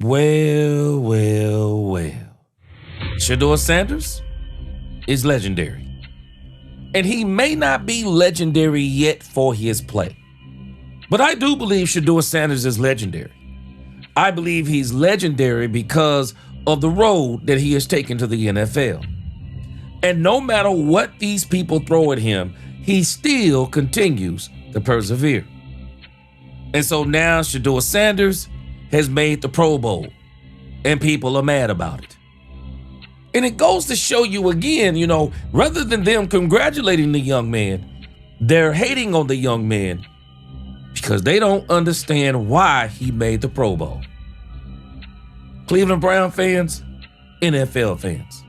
Well, well, well. Sheddeur Sanders is legendary. And he may not be legendary yet for his play. But I do believe Shedeur Sanders is legendary. I believe he's legendary because of the road that he has taken to the NFL. And no matter what these people throw at him, he still continues to persevere. And so now Shedeur Sanders has made the Pro Bowl, and people are mad about it. And it goes to show you again, rather than them congratulating the young man, they're hating on the young man because they don't understand why he made the Pro Bowl. Cleveland Brown fans, NFL fans,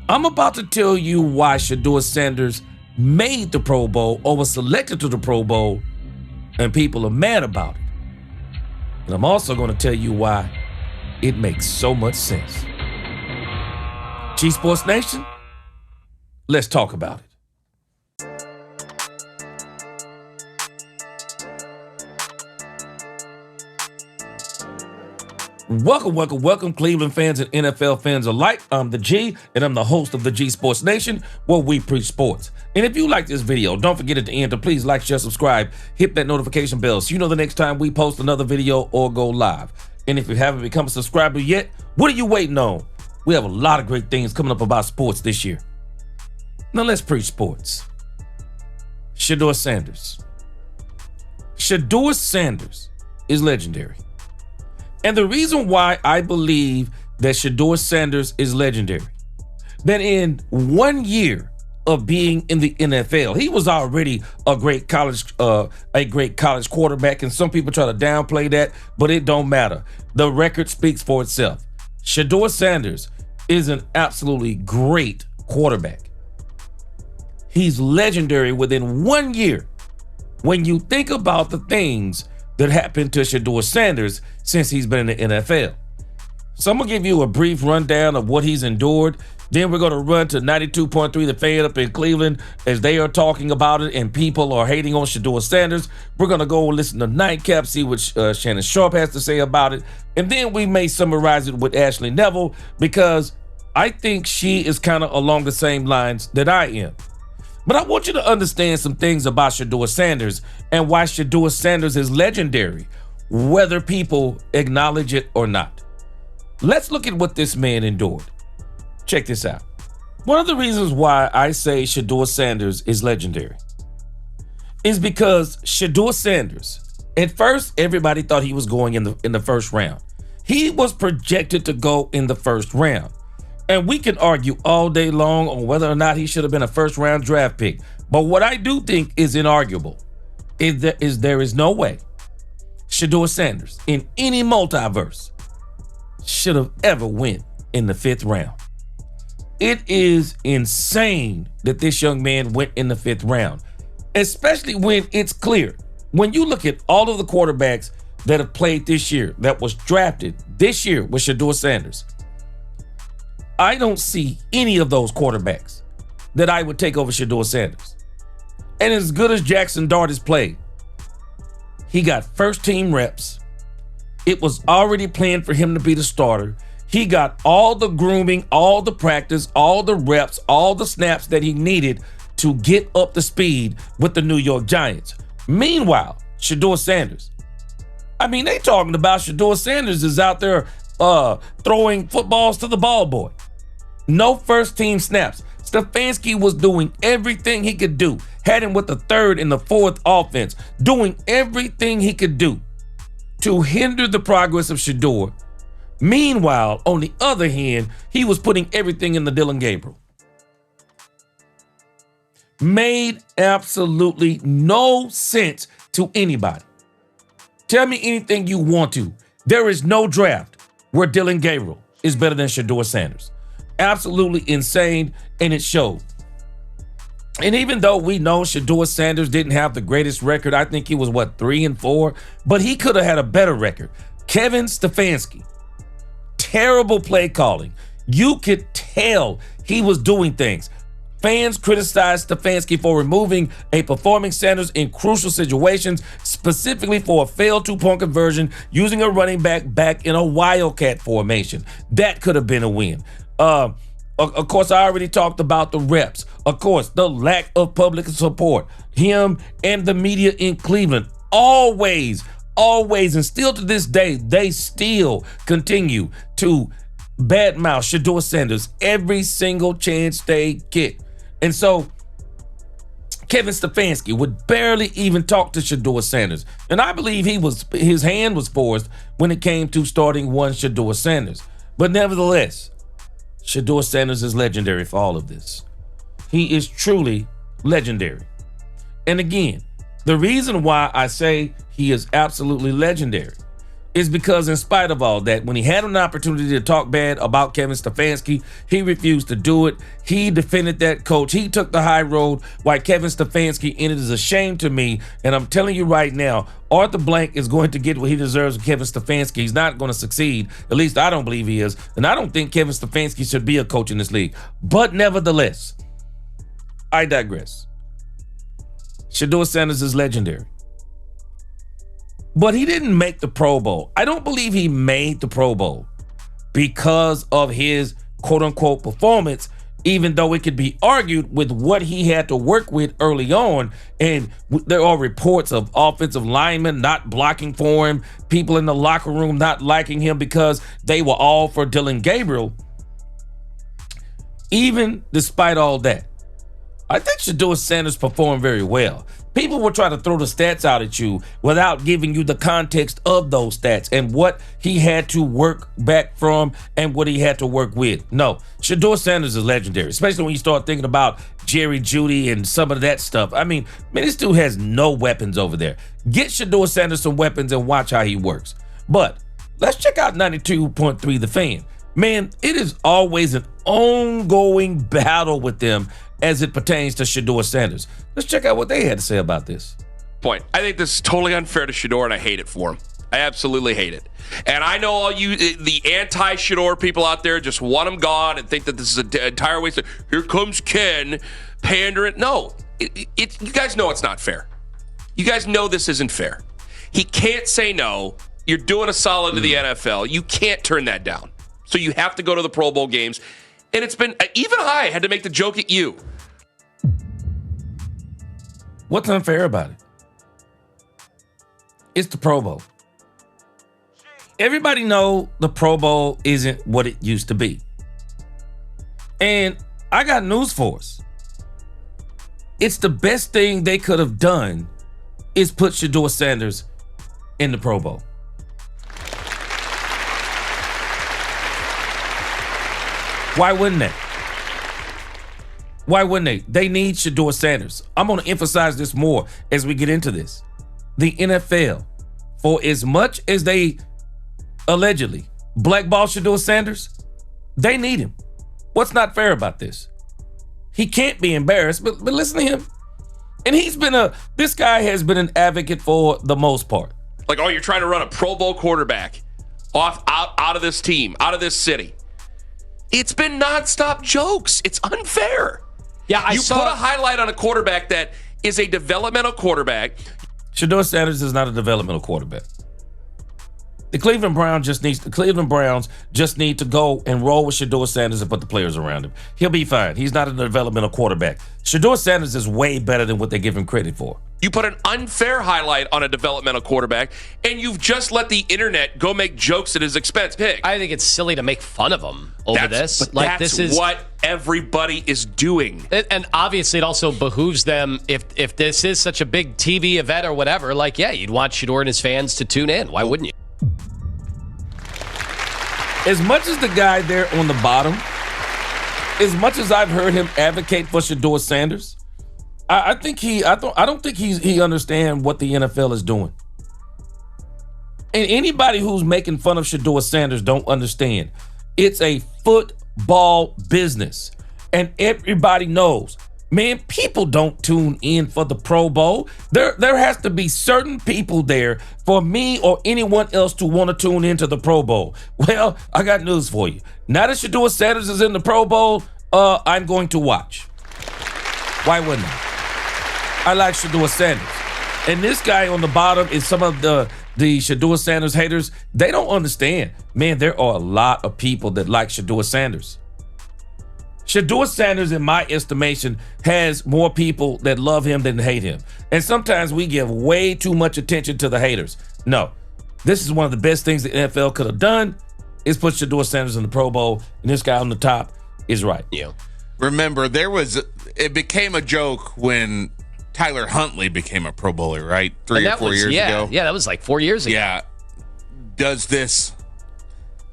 I'm about to tell you why Shedeur Sanders made the Pro Bowl or was selected to the Pro Bowl, and people are mad about it. And I'm also going to tell you why it makes so much sense. G Sports Nation, let's talk about it. Welcome, Cleveland fans and NFL fans alike. I'm the G, and I'm the host of the G Sports Nation, where we preach sports. And if you like this video, don't forget at the end to please like, share, subscribe, hit that notification bell so you know the next time we post another video or go live. And if you haven't become a subscriber yet, what are you waiting on? We have a lot of great things coming up about sports this year. Now let's preach sports. Shedeur Sanders. Shedeur Sanders is legendary. And the reason why I believe that Shedeur Sanders is legendary, that in 1 year of being in the NFL, he was already a great college quarterback, and some people try to downplay that, but it don't matter. The record speaks for itself. Shedeur Sanders is an absolutely great quarterback. He's legendary within 1 year. When you think about the things that happened to Shedeur Sanders since he's been in the NFL. So I'm gonna give you a brief rundown of what he's endured. Then we're gonna run to 92.3 The Fan up in Cleveland as they are talking about it and people are hating on Shedeur Sanders. We're gonna go listen to Nightcap, see what Shannon Sharpe has to say about it. And then we may summarize it with Ashley Nevelle because I think she is kind of along the same lines that I am. But I want you to understand some things about Shedeur Sanders and why Shedeur Sanders is legendary, whether people acknowledge it or not. Let's look at what this man endured. Check this out. One of the reasons why I say Shedeur Sanders is legendary is because Shedeur Sanders, at first, everybody thought he was going in the first round. He was projected to go in the first round. And we can argue all day long on whether or not he should have been a first-round draft pick. But what I do think is inarguable is there is no way Shedeur Sanders in any multiverse should have ever went in the 5th round. It is insane that this young man went in the 5th round, especially when it's clear. When you look at all of the quarterbacks that have played this year, that was drafted this year with Shedeur Sanders, I don't see any of those quarterbacks that I would take over Shedeur Sanders. And as good as Jackson Dart has played, he got first-team reps. It was already planned for him to be the starter. He got all the grooming, all the practice, all the reps, all the snaps that he needed to get up to speed with the New York Giants. Meanwhile, Shedeur Sanders, they talking about Shedeur Sanders is out there throwing footballs to the ball boy. No first-team snaps. Stefanski was doing everything he could do. Had him with the 3rd and the 4th offense, doing everything he could do to hinder the progress of Shedeur. Meanwhile, on the other hand, he was putting everything in the Dylan Gabriel. Made absolutely no sense to anybody. Tell me anything you want to. There is no draft where Dylan Gabriel is better than Shedeur Sanders. Absolutely insane, and it showed. And even though we know Shedeur Sanders didn't have the greatest record, I think he was, 3-4, but he could have had a better record. Kevin Stefanski, terrible play calling. You could tell he was doing things. Fans criticized Stefanski for removing a performing Sanders in crucial situations, specifically for a failed two-point conversion using a running back in a wildcat formation. That could have been a win. Of course, I already talked about the reps. Of course, the lack of public support. Him and the media in Cleveland always, and still to this day, they still continue to badmouth Shedeur Sanders every single chance they get. And so Kevin Stefanski would barely even talk to Shedeur Sanders. And I believe his hand was forced when it came to starting one Shedeur Sanders. But nevertheless, Shedeur Sanders is legendary for all of this. He is truly legendary. And again, the reason why I say he is absolutely legendary is because in spite of all that, when he had an opportunity to talk bad about Kevin Stefanski, he refused to do it. He defended that coach. He took the high road while Kevin Stefanski, and it is a shame to me. And I'm telling you right now, Arthur Blank is going to get what he deserves with Kevin Stefanski. He's not going to succeed. At least I don't believe he is. And I don't think Kevin Stefanski should be a coach in this league. But nevertheless, I digress. Shedeur Sanders is legendary. But he didn't make the Pro Bowl. I don't believe he made the Pro Bowl because of his quote-unquote performance, even though it could be argued with what he had to work with early on. And there are reports of offensive linemen not blocking for him, people in the locker room not liking him because they were all for Dillon Gabriel. Even despite all that, I think Shedeur Sanders performed very well. People will try to throw the stats out at you without giving you the context of those stats and what he had to work back from and what he had to work with. No, Shedeur Sanders is legendary, especially when you start thinking about Jerry Jeudy and some of that stuff. I mean, this dude has no weapons over there. Get Shedeur Sanders some weapons and watch how he works. But let's check out 92.3 The Fan. Man, it is always an ongoing battle with them as it pertains to Shedeur Sanders. Let's check out what they had to say about this. Point. I think this is totally unfair to Shedeur, and I hate it for him. I absolutely hate it. And I know all you, the anti-Shedeur people out there, just want him gone and think that this is an entire waste of, here comes Ken pandering. No, you guys know it's not fair. You guys know this isn't fair. He can't say no. You're doing a solid to the NFL. You can't turn that down. So you have to go to the Pro Bowl games. And it's been, even I had to make the joke at you. What's unfair about it? It's the Pro Bowl. Everybody know the Pro Bowl isn't what it used to be. And I got news for us. It's the best thing they could have done is put Shedeur Sanders in the Pro Bowl. Why wouldn't they? Why wouldn't they? They need Shedeur Sanders. I'm going to emphasize this more as we get into this. The NFL, for as much as they allegedly blackball Shedeur Sanders, they need him. What's not fair about this? He can't be embarrassed, but listen to him. And this guy has been an advocate for the most part. Like, oh, you're trying to run a Pro Bowl quarterback out of this team, out of this city. It's been nonstop jokes. It's unfair. Yeah, you put a highlight on a quarterback that is a developmental quarterback. Shedeur Sanders is not a developmental quarterback. The Cleveland Browns just need to go and roll with Shedeur Sanders and put the players around him. He'll be fine. He's not a developmental quarterback. Shedeur Sanders is way better than what they give him credit for. You put an unfair highlight on a developmental quarterback, and you've just let the internet go make jokes at his expense. I think it's silly to make fun of him over this. But this is what everybody is doing. And obviously, it also behooves them, if this is such a big TV event or whatever, you'd want Shedeur and his fans to tune in. Why wouldn't you? As much as the guy there on the bottom, as much as I've heard him advocate for Shedeur Sanders, I don't think he understands what the NFL is doing. And anybody who's making fun of Shedeur Sanders don't understand. It's a football business. And everybody knows, man, people don't tune in for the Pro Bowl. There has to be certain people there for me or anyone else to want to tune into the Pro Bowl. Well, I got news for you. Now that Shedeur Sanders is in the Pro Bowl, I'm going to watch. Why wouldn't I? I like Shedeur Sanders. And this guy on the bottom is some of the Shedeur Sanders haters. They don't understand. Man, there are a lot of people that like Shedeur Sanders. Shedeur Sanders, in my estimation, has more people that love him than hate him. And sometimes we give way too much attention to the haters. No, this is one of the best things the NFL could have done is put Shedeur Sanders in the Pro Bowl, and this guy on the top is right. Yeah. Remember, it became a joke when Tyler Huntley became a Pro Bowler, right? 3 or 4 years ago. Yeah, that was like 4 years ago. Yeah. Does this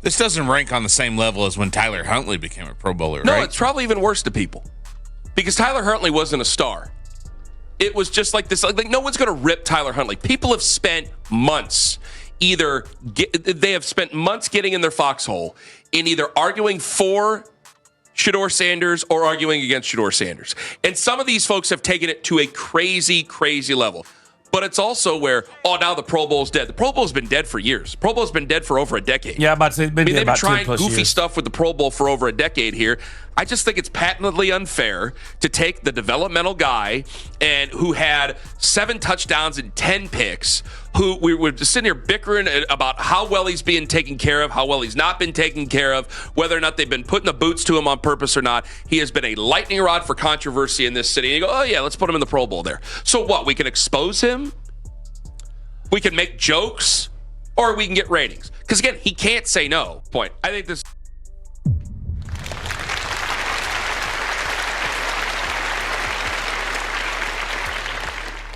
doesn't rank on the same level as when Tyler Huntley became a Pro Bowler, right? No, it's probably even worse to people because Tyler Huntley wasn't a star. It was just like this. Like no one's going to rip Tyler Huntley. People have spent months getting in their foxhole in either arguing for Shedeur Sanders or arguing against Shedeur Sanders. And some of these folks have taken it to a crazy, crazy level. But it's also where, now the Pro Bowl's dead. The Pro Bowl's been dead for years. Pro Bowl's been dead for over a decade. Yeah, I'm about to say, they've been trying goofy stuff with the Pro Bowl for over a decade here. I just think it's patently unfair to take the developmental guy and who had 7 touchdowns and 10 picks, who we were just sitting here bickering about how well he's being taken care of, how well he's not been taken care of, whether or not they've been putting the boots to him on purpose or not. He has been a lightning rod for controversy in this city. And you go, oh yeah, let's put him in the Pro Bowl there. So what? We can expose him? We can make jokes? Or we can get ratings? Because again, he can't say no. Point. I think this...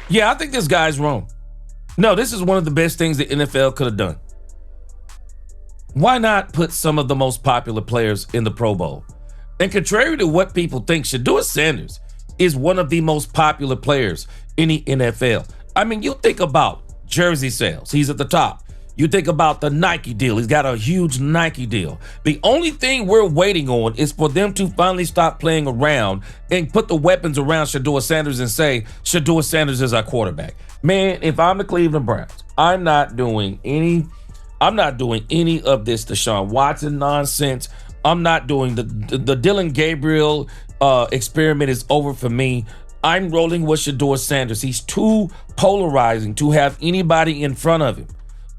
Yeah, I think this guy's wrong. No, this is one of the best things the NFL could have done. Why not put some of the most popular players in the Pro Bowl? And contrary to what people think, Shedeur Sanders is one of the most popular players in the NFL. I mean, you think about jersey sales. He's at the top. You think about the Nike deal. He's got a huge Nike deal. The only thing we're waiting on is for them to finally stop playing around and put the weapons around Shedeur Sanders and say, Shedeur Sanders is our quarterback. Man, if I'm the Cleveland Browns, I'm not doing any of this Deshaun Watson nonsense. I'm not doing the Dylan Gabriel experiment is over for me. I'm rolling with Shedeur Sanders. He's too polarizing to have anybody in front of him,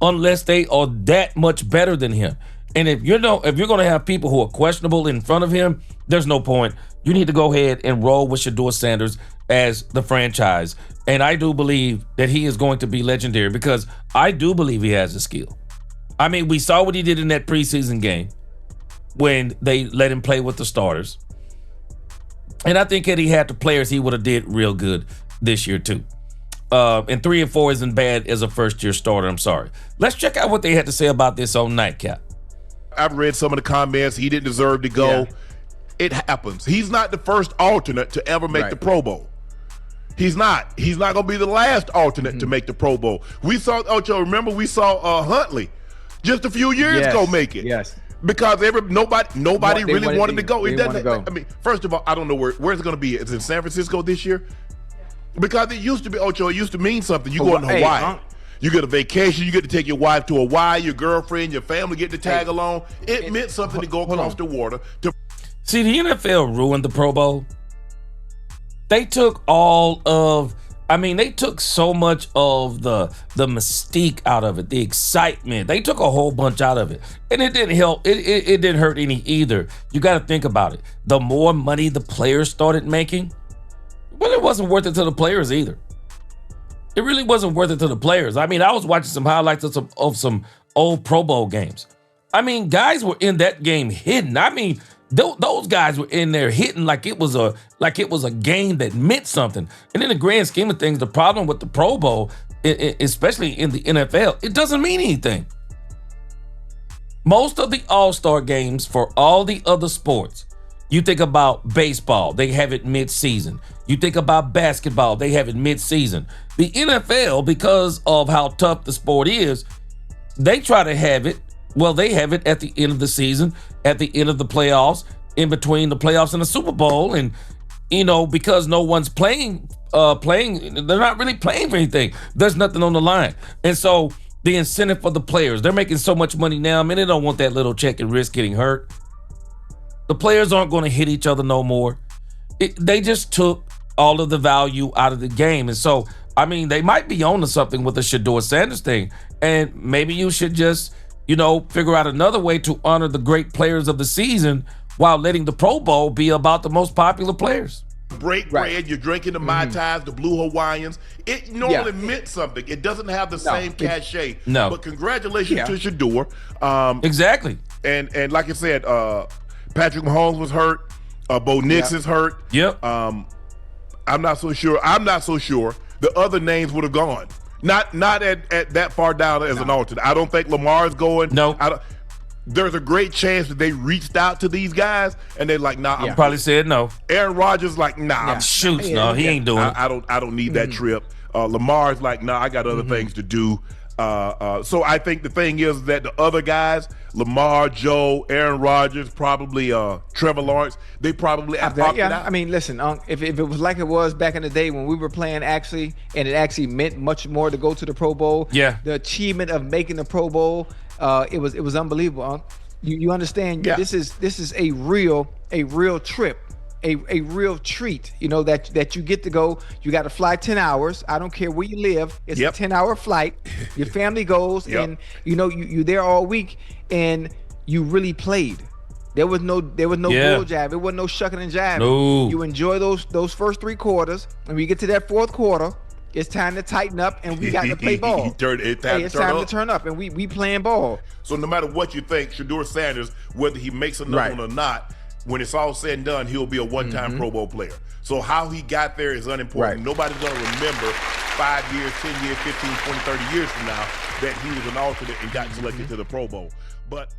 unless they are that much better than him. And if you're going to have people who are questionable in front of him, there's no point. You need to go ahead and roll with Shedeur Sanders as the franchise. And I do believe that he is going to be legendary because I do believe he has the skill. I mean, we saw what he did in that preseason game when they let him play with the starters. And I think had he had the players, he would have did real good this year too. And 3 and 4 isn't bad as a first-year starter. I'm sorry. Let's check out what they had to say about this on Nightcap. I've read some of the comments. He didn't deserve to go. Yeah. It happens. He's not the first alternate to ever make the Pro Bowl. He's not. He's not going to be the last alternate to make the Pro Bowl. We saw, Ocho, remember we saw Huntley just a few years ago make it. Yes. Because nobody really wanted to go. It doesn't. I mean, first of all, I don't know where's it going to be. Is it San Francisco this year? Because it used to be, Ocho, it used to mean something. You go to Hawaii. You get a vacation. You get to take your wife to Hawaii. Your girlfriend, your family get to tag along. It meant something to go across the water. See, the NFL ruined the Pro Bowl. They took they took so much of the mystique out of it, the excitement. They took a whole bunch out of it. And it didn't help. It didn't hurt any either. You got to think about it. The more money the players started making, well, it wasn't worth it to the players either. It really wasn't worth it to the players. I mean, I was watching some highlights of some old Pro Bowl games. I mean, guys were in that game hidden. I mean, those guys were in there hitting like it was a game that meant something. And in the grand scheme of things, the problem with the Pro Bowl, especially in the NFL, it doesn't mean anything. Most of the All-Star games for all the other sports, you think about baseball, they have it mid-season. You think about basketball, they have it mid-season. The NFL, because of how tough the sport is, they try to have it. Well, they have it at the end of the season, at the end of the playoffs, in between the playoffs and the Super Bowl. And, because no one's playing, they're not really playing for anything. There's nothing on the line. And so the incentive for the players, they're making so much money now, man, they don't want that little check and risk getting hurt. The players aren't going to hit each other no more. They just took all of the value out of the game. And so, I mean, they might be on to something with the Shedeur Sanders thing. And maybe you should just, figure out another way to honor the great players of the season while letting the Pro Bowl be about the most popular players. Break bread, you're drinking the Mai Tais, the Blue Hawaiians. It normally meant something. It doesn't have the same cachet. No. But congratulations to Shedeur. Exactly. And like I said, Patrick Mahomes was hurt. Bo Nix is hurt. Yep. I'm not so sure. The other names would have gone. Not at that far down as an alternate. I don't think Lamar's going. No. There's a great chance that they reached out to these guys and they're like, nah. Probably said no. Aaron Rodgers like, nah. Shoots, no, he ain't doing it. I don't need that trip. Lamar's like, nah, I got other things to do. So I think the thing is that the other guys, Lamar, Joe, Aaron Rodgers, probably Trevor Lawrence, they probably opted out. I mean, listen, if it was like it was back in the day when we were playing actually, and it actually meant much more to go to the Pro Bowl. The achievement of making the Pro Bowl, it was unbelievable. You understand? This is a real trip. A real treat, that you get to go. You got to fly 10 hours. I don't care where you live. It's a 10-hour flight. Your family goes, and you there all week, and you really played. There was no bull jab. It wasn't no shucking and jiving. No. You enjoy those first 3 quarters, and when you get to that 4th quarter, it's time to tighten up, and we got to play ball. It's time to turn up, and we playing ball. So no matter what you think, Shedeur Sanders, whether he makes another one or not, when it's all said and done, he'll be a one-time Pro Bowl player. So how he got there is unimportant. Nobody's going to remember 5 years, 10 years, 15, 20, 30 years from now that he was an alternate and got selected to the Pro Bowl. But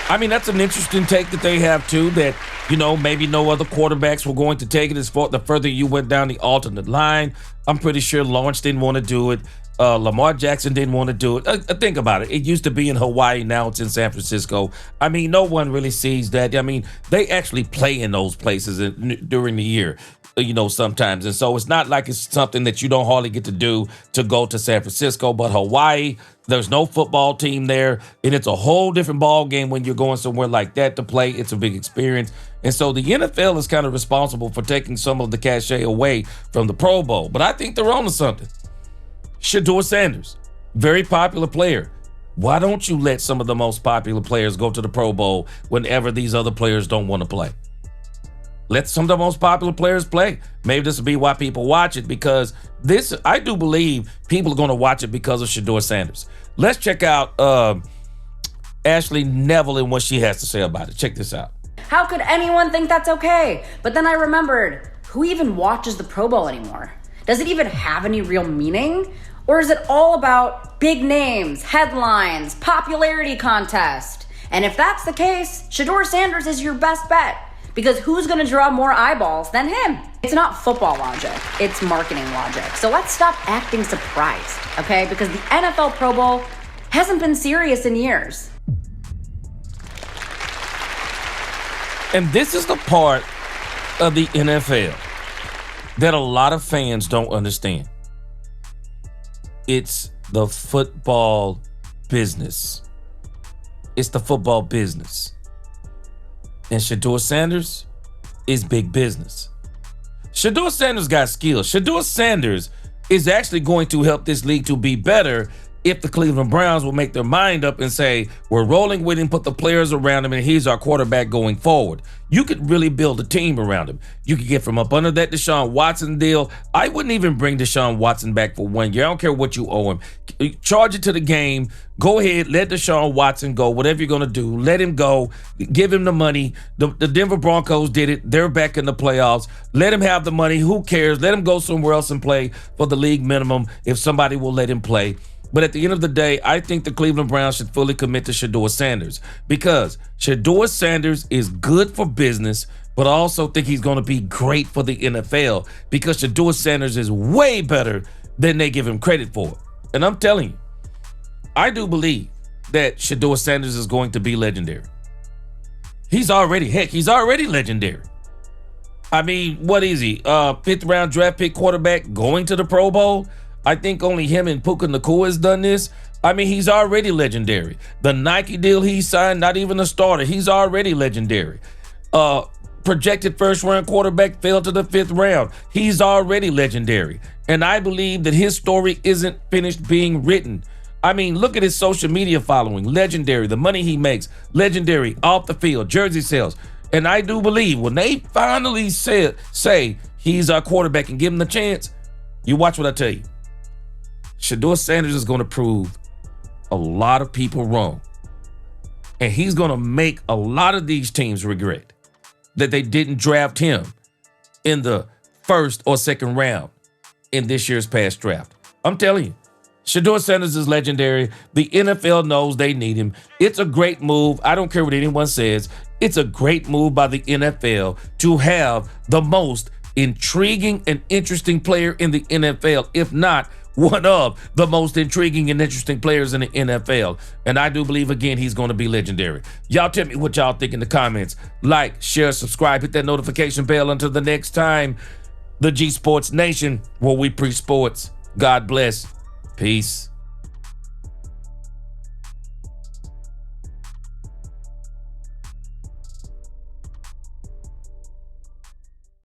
I mean, that's an interesting take that they have too, that, maybe no other quarterbacks were going to take it. As far the further you went down the alternate line, I'm pretty sure Lawrence didn't want to do it. Lamar Jackson didn't want to do it. Think about it. It used to be in Hawaii. Now it's in San Francisco. I mean, no one really sees that. I mean, they actually play in those places during the year, sometimes. And so it's not like it's something that you don't hardly get to do to go to San Francisco. But Hawaii, there's no football team there. And it's a whole different ball game when you're going somewhere like that to play. It's a big experience. And so the NFL is kind of responsible for taking some of the cachet away from the Pro Bowl. But I think they're on to something. Shedeur Sanders, very popular player. Why don't you let some of the most popular players go to the Pro Bowl whenever these other players don't want to play? Let some of the most popular players play. Maybe this will be why people watch it, because I do believe people are going to watch it because of Shedeur Sanders. Let's check out Ashley Neville and what she has to say about it. Check this out. How could anyone think that's okay? But then I remembered, who even watches the Pro Bowl anymore? Does it even have any real meaning? Or is it all about big names, headlines, popularity contest? And if that's the case, Shedeur Sanders is your best bet, because who's going to draw more eyeballs than him? It's not football logic, it's marketing logic. So let's stop acting surprised, okay? Because the NFL Pro Bowl hasn't been serious in years. And this is the part of the NFL that a lot of fans don't understand. It's the football business. It's the football business. And Shedeur Sanders is big business. Shedeur Sanders got skills. Shedeur Sanders is actually going to help this league to be better if the Cleveland Browns will make their mind up and say, we're rolling with him, put the players around him, and he's our quarterback going forward. You could really build a team around him. You could get from up under that Deshaun Watson deal. I wouldn't even bring Deshaun Watson back for 1 year. I don't care what you owe him. Charge it to the game. Go ahead, let Deshaun Watson go. Whatever you're going to do, let him go. Give him the money. The Denver Broncos did it. They're back in the playoffs. Let him have the money. Who cares? Let him go somewhere else and play for the league minimum if somebody will let him play. But at the end of the day, I think the Cleveland Browns should fully commit to Shedeur Sanders, because Shedeur Sanders is good for business, but I also think he's going to be great for the NFL, because Shedeur Sanders is way better than they give him credit for. And I'm telling you, I do believe that Shedeur Sanders is going to be legendary. He's already legendary. I mean, what is he? 5th round draft pick quarterback going to the Pro Bowl? I think only him and Puka Nacua has done this. I mean, he's already legendary. The Nike deal he signed, not even a starter. He's already legendary. projected first-round quarterback, fell to the 5th round. He's already legendary. And I believe that his story isn't finished being written. I mean, look at his social media following. Legendary. The money he makes. Legendary. Off the field. Jersey sales. And I do believe when they finally say he's our quarterback and give him the chance, you watch what I tell you. Shedeur Sanders is going to prove a lot of people wrong. And he's going to make a lot of these teams regret that they didn't draft him in the 1st or 2nd round in this year's past draft. I'm telling you, Shedeur Sanders is legendary. The NFL knows they need him. It's a great move. I don't care what anyone says. It's a great move by the NFL to have the most intriguing and interesting player in the NFL, if not one of the most intriguing and interesting players in the NFL. And I do believe, again, he's going to be legendary. Y'all tell me what y'all think in the comments. Like, share, subscribe, hit that notification bell. Until the next time, the G Sports Nation, where we pre-sports. God bless. Peace.